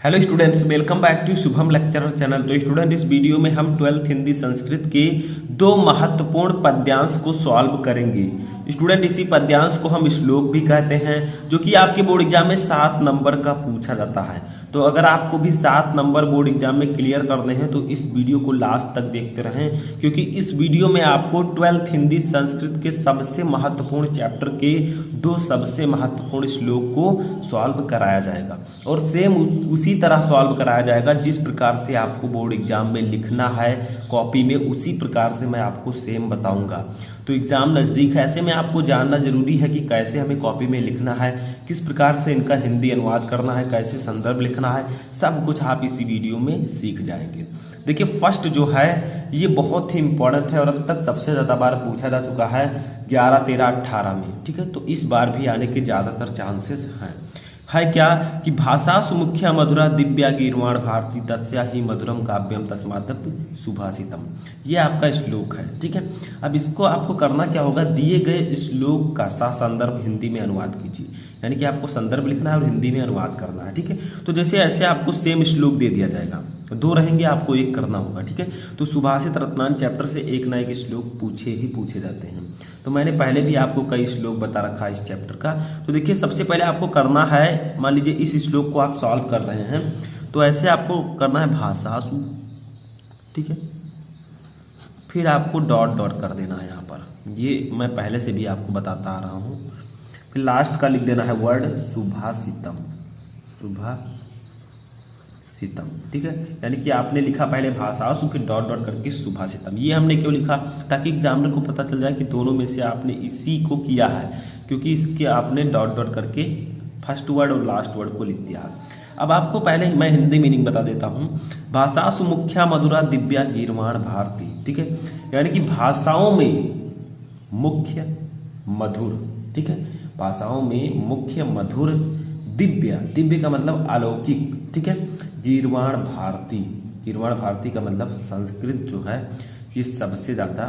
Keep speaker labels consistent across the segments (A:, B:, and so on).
A: Hello students, welcome back to Shubham lecturer channel. तो student, इस video में हम 12th हिंदी संस्कृत के दो महत्वपूर्ण पद्यांश को सॉल्व करेंगे। स्टूडेंट, इसी पद्यांश को हम श्लोक भी कहते हैं, जो कि आपके बोर्ड एग्जाम में 7 नंबर का पूछा जाता है। तो अगर आपको भी 7 नंबर बोर्ड एग्जाम में क्लियर करने हैं तो इस वीडियो को लास्ट तक देखते रहें, क्योंकि इस वीडियो में आपको 12th हिंदी संस्कृत के सबसे महत्वपूर्ण चैप्टर के दो सबसे महत्वपूर्ण श्लोक को सॉल्व कराया जाएगा और सेम उसी तरह सॉल्व कराया जाएगा जिस प्रकार से आपको बोर्ड एग्जाम में लिखना है कॉपी में, उसी प्रकार से मैं आपको सेम बताऊंगा। तो एग्जाम नज़दीक है, ऐसे में आपको जानना जरूरी है कि कैसे हमें कॉपी में लिखना है, किस प्रकार से इनका हिंदी अनुवाद करना है, कैसे संदर्भ लिखना है, सब कुछ आप इसी वीडियो में सीख जाएंगे। देखिए, फर्स्ट जो है ये बहुत ही इंपॉर्टेंट है और अब तक सबसे ज़्यादा बार पूछा जा चुका है 11, 13, 18 में। ठीक है, तो इस बार भी आने के ज़्यादातर चांसेस हैं। है क्या कि भाषासु मुख्या मधुरा दिव्या गीर्वाण भारती तस्या ही मधुरम काव्यम तस्मादपि सुभाषितम। ये आपका श्लोक है। ठीक है, अब इसको आपको करना क्या होगा, दिए गए श्लोक का संदर्भ हिंदी में अनुवाद कीजिए, यानी कि आपको संदर्भ लिखना है और हिंदी में अनुवाद करना है। ठीक है, तो जैसे ऐसे आपको सेम श्लोक दे दिया जाएगा, दो रहेंगे, आपको एक करना होगा। ठीक है, तो सुभाषित रत्नान चैप्टर से एक ना एक श्लोक पूछे जाते हैं। तो मैंने पहले भी आपको कई श्लोक बता रखा है इस चैप्टर का। तो देखिए, सबसे पहले आपको करना है, मान लीजिए इस श्लोक को आप सॉल्व कर रहे हैं, तो ऐसे आपको करना है भाषासु। ठीक है, फिर आपको डॉट डॉट कर देना है यहाँ पर, ये मैं पहले से भी आपको बताता आ रहा हूँ। फिर लास्ट का लिख देना है वर्ड सुभाषितम, सुभाषितम। ठीक है, यानी कि आपने लिखा पहले भाषासु फिर डॉट डॉट करके सुभाषितम। ये हमने क्यों लिखा, ताकि एग्जामिनर को पता चल जाए कि दोनों में से आपने इसी को किया है, क्योंकि इसके आपने डॉट डॉट करके फर्स्ट वर्ड और लास्ट वर्ड को लिख दिया। अब आपको पहले मैं हिंदी मीनिंग बता देता हूँ। भाषासु मुख्या मधुरा दिव्या गीर्वाण भारती। ठीक है, यानी कि भाषाओं में मुख्य मधुर। ठीक है, भाषाओं में मुख्य मधुर दिव्य, दिव्य का मतलब अलौकिक। ठीक है, गीर्वाण भारती, गीर्वाण भारती का मतलब संस्कृत जो है ये सबसे ज़्यादा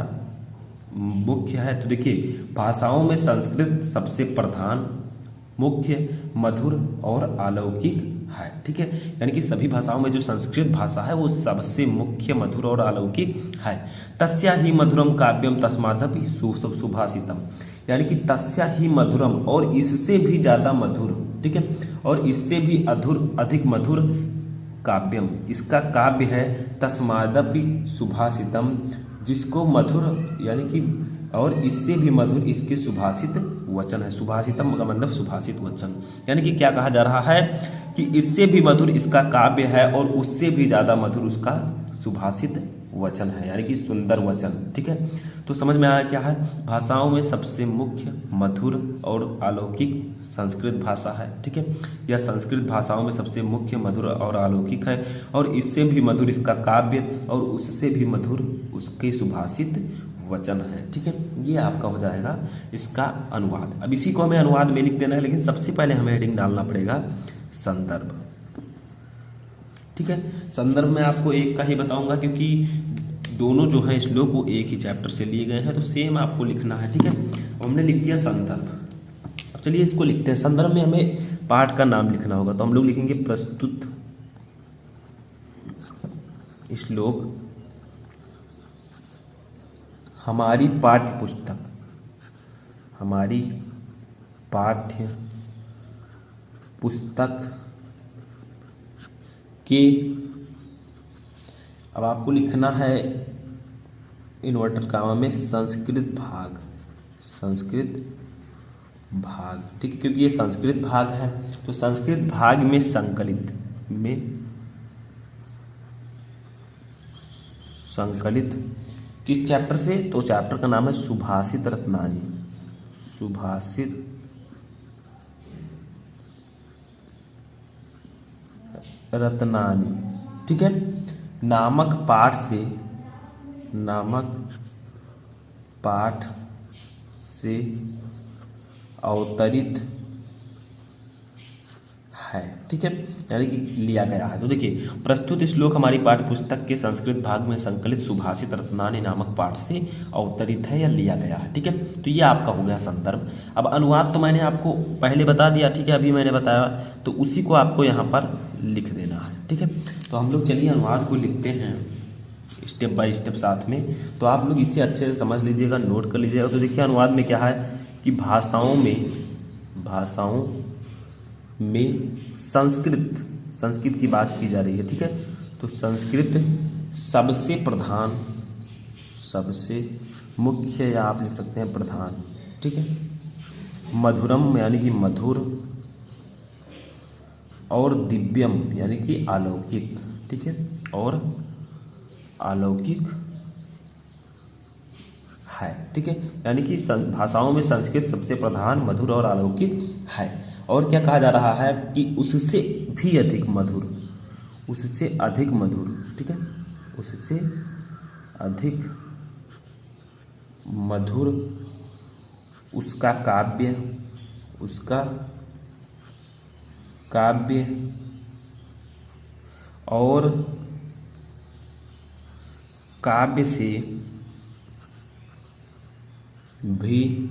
A: मुख्य है। तो देखिए, भाषाओं में संस्कृत सबसे प्रधान, मुख्य, मधुर और अलौकिक है। ठीक है, यानी कि सभी भाषाओं में जो संस्कृत भाषा है वो सबसे मुख्य, मधुर और अलौकिक है। तस्या ही मधुरम काव्यम तस्मादपि सुभाषितम, यानी कि तस्या ही मधुरम, और इससे भी ज़्यादा मधुर। ठीक है, और इससे भी अधिक मधुर काव्यम, इसका काव्य है तस्मादपि सुभाषितम, जिसको मधुर यानी कि और इससे भी मधुर इसके सुभाषित वचन है। सुभाषितम का मतलब सुभाषित वचन, यानी कि क्या कहा जा रहा है कि इससे भी मधुर इसका काव्य है और उससे भी ज़्यादा मधुर उसका सुभाषित वचन है, यानी कि सुंदर वचन। ठीक है, तो समझ में आया क्या है, भाषाओं में सबसे मुख्य, मधुर और अलौकिक संस्कृत भाषा है। ठीक है, यह संस्कृत भाषाओं में सबसे मुख्य, मधुर और अलौकिक है, और इससे भी मधुर इसका काव्य और उससे भी मधुर उसके सुभाषित वचन है। ठीक है, ये आपका हो जाएगा इसका अनुवाद। अब इसी को हमें अनुवाद में लिख देना है, लेकिन सबसे पहले हमें हेडिंग डालना पड़ेगा संदर्भ। ठीक है, संदर्भ में आपको एक का ही बताऊंगा, क्योंकि दोनों जो है श्लोक वो एक ही चैप्टर से लिए गए हैं, तो सेम आपको लिखना है। ठीक है, हमने लिख दिया संदर्भ। अब चलिए इसको लिखते हैं। संदर्भ में हमें पाठ का नाम लिखना होगा, तो हम लोग लिखेंगे प्रस्तुत श्लोक हमारी पाठ्य पुस्तक, हमारी पाठ्य पुस्तक के, अब आपको लिखना है इन्वर्टर कामा में संस्कृत भाग, संस्कृत भाग। ठीक है, क्योंकि ये संस्कृत भाग है, तो संस्कृत भाग में संकलित किस चैप्टर से, तो चैप्टर का नाम है सुभाषित रत्नानी, सुभाषित रत्नानी। ठीक है, नामक पाठ से अवतरित है। ठीक है, यानी कि लिया गया है। तो देखिए, प्रस्तुत श्लोक हमारी पाठ्य पुस्तक के संस्कृत भाग में संकलित सुभाषित रत्नानी नामक पाठ से अवतरित है या लिया गया है। ठीक है, तो ये आपका हो गया संदर्भ। अब अनुवाद तो मैंने आपको पहले बता दिया, ठीक है, अभी मैंने बताया, तो उसी को आपको यहाँ पर लिख देना है। ठीक है, तो हम लोग चलिए अनुवाद को लिखते हैं स्टेप बाय स्टेप साथ में। तो आप लोग इसे अच्छे से समझ लीजिएगा, नोट कर लीजिएगा। तो देखिए अनुवाद में क्या है कि भाषाओं में संस्कृत की बात की जा रही है। ठीक है, तो संस्कृत सबसे प्रधान, सबसे मुख्य, या आप लिख सकते हैं प्रधान। ठीक है, मधुरम यानी कि मधुर, और दिव्यम यानी कि अलौकिक। ठीक है, और अलौकिक है। ठीक है, यानी कि भाषाओं में संस्कृत सबसे प्रधान, मधुर और अलौकिक है। और क्या कहा जा रहा है कि उससे भी अधिक मधुर, उससे अधिक मधुर। ठीक है, उससे अधिक मधुर उसका काव्य, उसका काव्य और काव्य से भी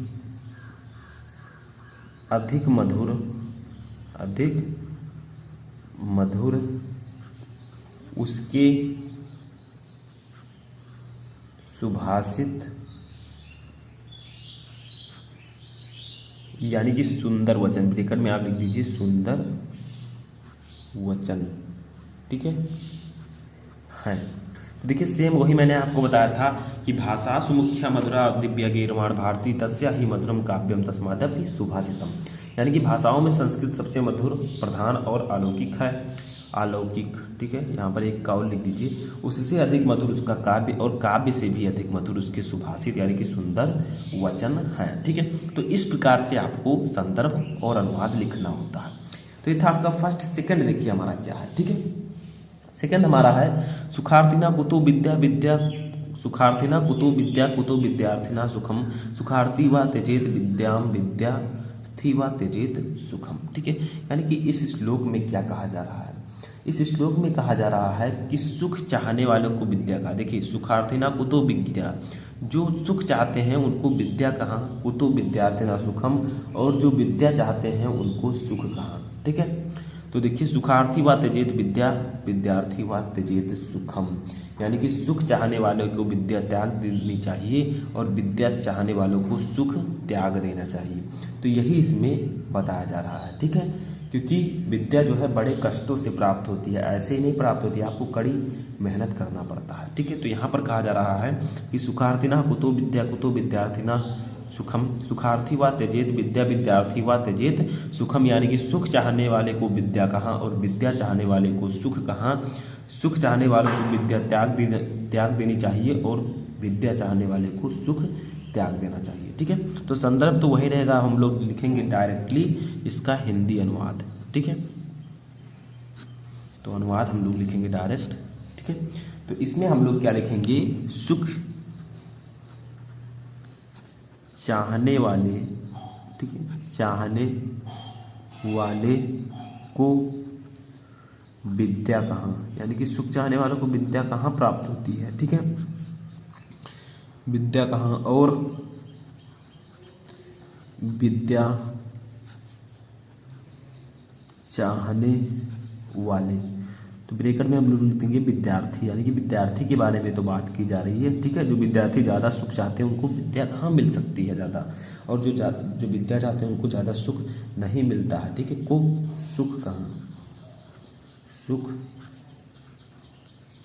A: अधिक मधुर, अधिक मधुर उसके सुभाषित यानी कि सुंदर वचन। ब्रैकेट में आप लिख दीजिए सुंदर वचन। ठीक है। तो देखिए सेम वही मैंने आपको बताया था कि भाषा सुमुख्या मधुरा दिव्य गीर्वाण भारती तस्या ही मधुरम काव्यम तस्मादपि सुभाषितम। यानी कि भाषाओं में संस्कृत सबसे मधुर, प्रधान और अलौकिक है। अलौकिक, ठीक है, यहाँ पर एक काउल लिख दीजिए। उससे अधिक मधुर उसका काव्य, और काव्य से भी अधिक मधुर उसके सुभाषित यानी कि सुंदर वचन है। ठीक है, तो इस प्रकार से आपको संदर्भ और अनुवाद लिखना होता है। तो ये था आपका फर्स्ट। सेकंड देखिए हमारा क्या है। ठीक है, सेकंड हमारा है सुखार्थिना कुतो विद्या विद्या, सुखार्थिना कुतो विद्या कुतो विद्यार्थिना सुखम, सुखार्थी व त्यजेत विद्याम विद्यार्थी व त्यजेत सुखम। ठीक है, यानी कि इस श्लोक में क्या कहा जा रहा है? इस श्लोक में कहा जा रहा है कि सुख चाहने वालों को विद्या कहा। देखिए सुखार्थिना कुतो विद्या, जो सुख चाहते हैं उनको विद्या कहाँ, कुतो विद्यार्थिना सुखम, और जो विद्या चाहते हैं उनको सुख कहाँ। ठीक है, तो देखिए सुखार्थी व त्यजेत विद्या, विद्यार्थी व त्यजेत सुखम, यानी कि सुख चाहने वालों को विद्या त्याग देनी चाहिए और विद्या चाहने वालों को सुख त्याग देना चाहिए। तो यही इसमें बताया जा रहा है। ठीक है, क्योंकि विद्या जो है बड़े कष्टों से प्राप्त होती है, ऐसे ही नहीं प्राप्त होती है, आपको कड़ी मेहनत करना पड़ता है। ठीक है, तो यहाँ पर कहा जा रहा है कि सुखार्थिना कुतो विद्या कुतो विद्यार्थिना सुखम, सुखार्थी व त्यजेत विद्या विद्यार्थी व त्यजेत सुखम, यानी कि सुख चाहने वाले को विद्या कहाँ और विद्या चाहने वाले को सुख कहाँ। सुख चाहने वाले को विद्या त्याग देनी चाहिए और विद्या चाहने वाले को सुख त्याग देना चाहिए। ठीक है, तो संदर्भ तो वही रहेगा, हम लोग लिखेंगे डायरेक्टली इसका हिंदी अनुवाद। ठीक है, तो अनुवाद हम लोग लिखेंगे डायरेक्ट। ठीक है, तो इसमें हम लोग क्या लिखेंगे? सुख चाहने वाले, ठीक है, चाहने वाले को विद्या कहाँ, यानी कि सुख चाहने वालों को विद्या कहाँ प्राप्त होती है। ठीक है, विद्या कहाँ, और विद्या चाहने वाले, तो ब्रैकेट में हम लोग लिख देंगे विद्यार्थी, यानी कि विद्यार्थी के बारे में तो बात की जा रही है। ठीक है, जो विद्यार्थी ज़्यादा सुख चाहते हैं उनको विद्या कहाँ मिल सकती है ज़्यादा, और जो विद्या चाहते हैं उनको ज़्यादा सुख नहीं मिलता है। ठीक है, को सुख कहाँ, सुख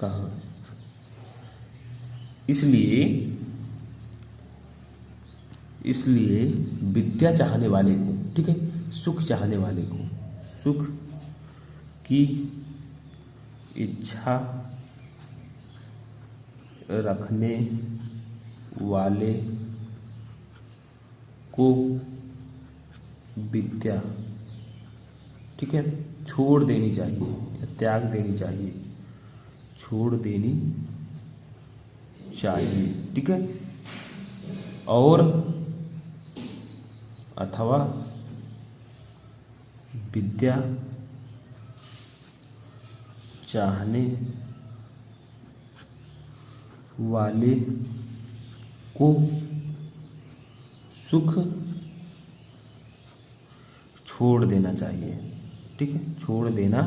A: कहाँ, इसलिए विद्या चाहने वाले को, ठीक है, सुख चाहने वाले को, सुख की इच्छा रखने वाले को विद्या, ठीक है, छोड़ देनी चाहिए या त्याग देनी चाहिए, छोड़ देनी चाहिए। ठीक है, और अथवा विद्या चाहने वाले को सुख छोड़ देना चाहिए। ठीक है, छोड़ देना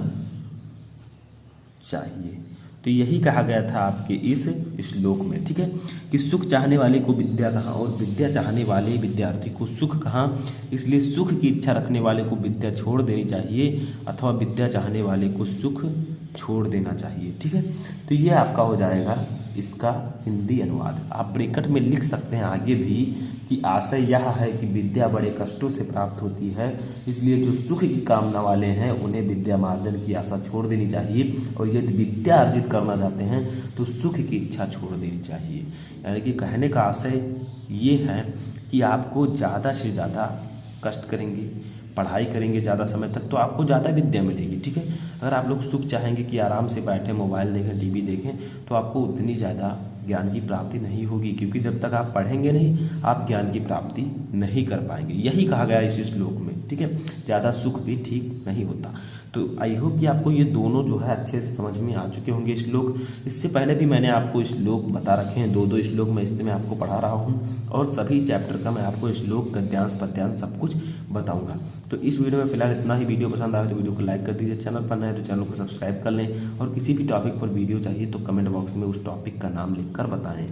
A: चाहिए। तो यही कहा गया था आपके इस श्लोक में, ठीक है, कि सुख चाहने वाले को विद्या कहाँ और विद्या चाहने वाले विद्यार्थी को सुख कहाँ। इसलिए सुख की इच्छा रखने वाले को विद्या छोड़ देनी चाहिए अथवा विद्या चाहने वाले को सुख छोड़ देना चाहिए, ठीक है। तो ये आपका हो जाएगा इसका हिंदी अनुवाद। आप ब्रैकेट में लिख सकते हैं आगे भी कि आशय यह है कि विद्या बड़े कष्टों से प्राप्त होती है, इसलिए जो सुख की कामना वाले हैं उन्हें विद्या मार्जन की आशा छोड़ देनी चाहिए, और यदि विद्या अर्जित करना चाहते हैं तो सुख की इच्छा छोड़ देनी चाहिए। यानी कि कहने का आशय ये है कि आपको ज़्यादा से ज़्यादा कष्ट करेंगे, पढ़ाई करेंगे ज़्यादा समय तक तो आपको ज़्यादा विद्या मिलेगी, ठीक है। अगर आप लोग सुख चाहेंगे कि आराम से बैठें, मोबाइल देखें, टीवी देखें, तो आपको उतनी ज़्यादा ज्ञान की प्राप्ति नहीं होगी, क्योंकि जब तक आप पढ़ेंगे नहीं आप ज्ञान की प्राप्ति नहीं कर पाएंगे। यही कहा गया इस श्लोक में, ठीक है। ज़्यादा सुख भी ठीक नहीं होता। तो आई होप कि आपको ये दोनों जो है अच्छे से समझ में आ चुके होंगे श्लोक। इससे पहले भी मैंने आपको श्लोक बता रखे हैं, दो श्लोक में इससे मैं आपको पढ़ा रहा हूँ, और सभी चैप्टर का मैं आपको श्लोक, गद्यांश, पद्यांश सब कुछ बताऊंगा। तो इस वीडियो में फिलहाल इतना ही। वीडियो पसंद आए तो वीडियो को लाइक कर दीजिए, चैनल पर नए हैं तो चैनल को सब्सक्राइब कर लें, और किसी भी टॉपिक पर वीडियो चाहिए तो कमेंट बॉक्स में उस टॉपिक का नाम लिखकर बताएं।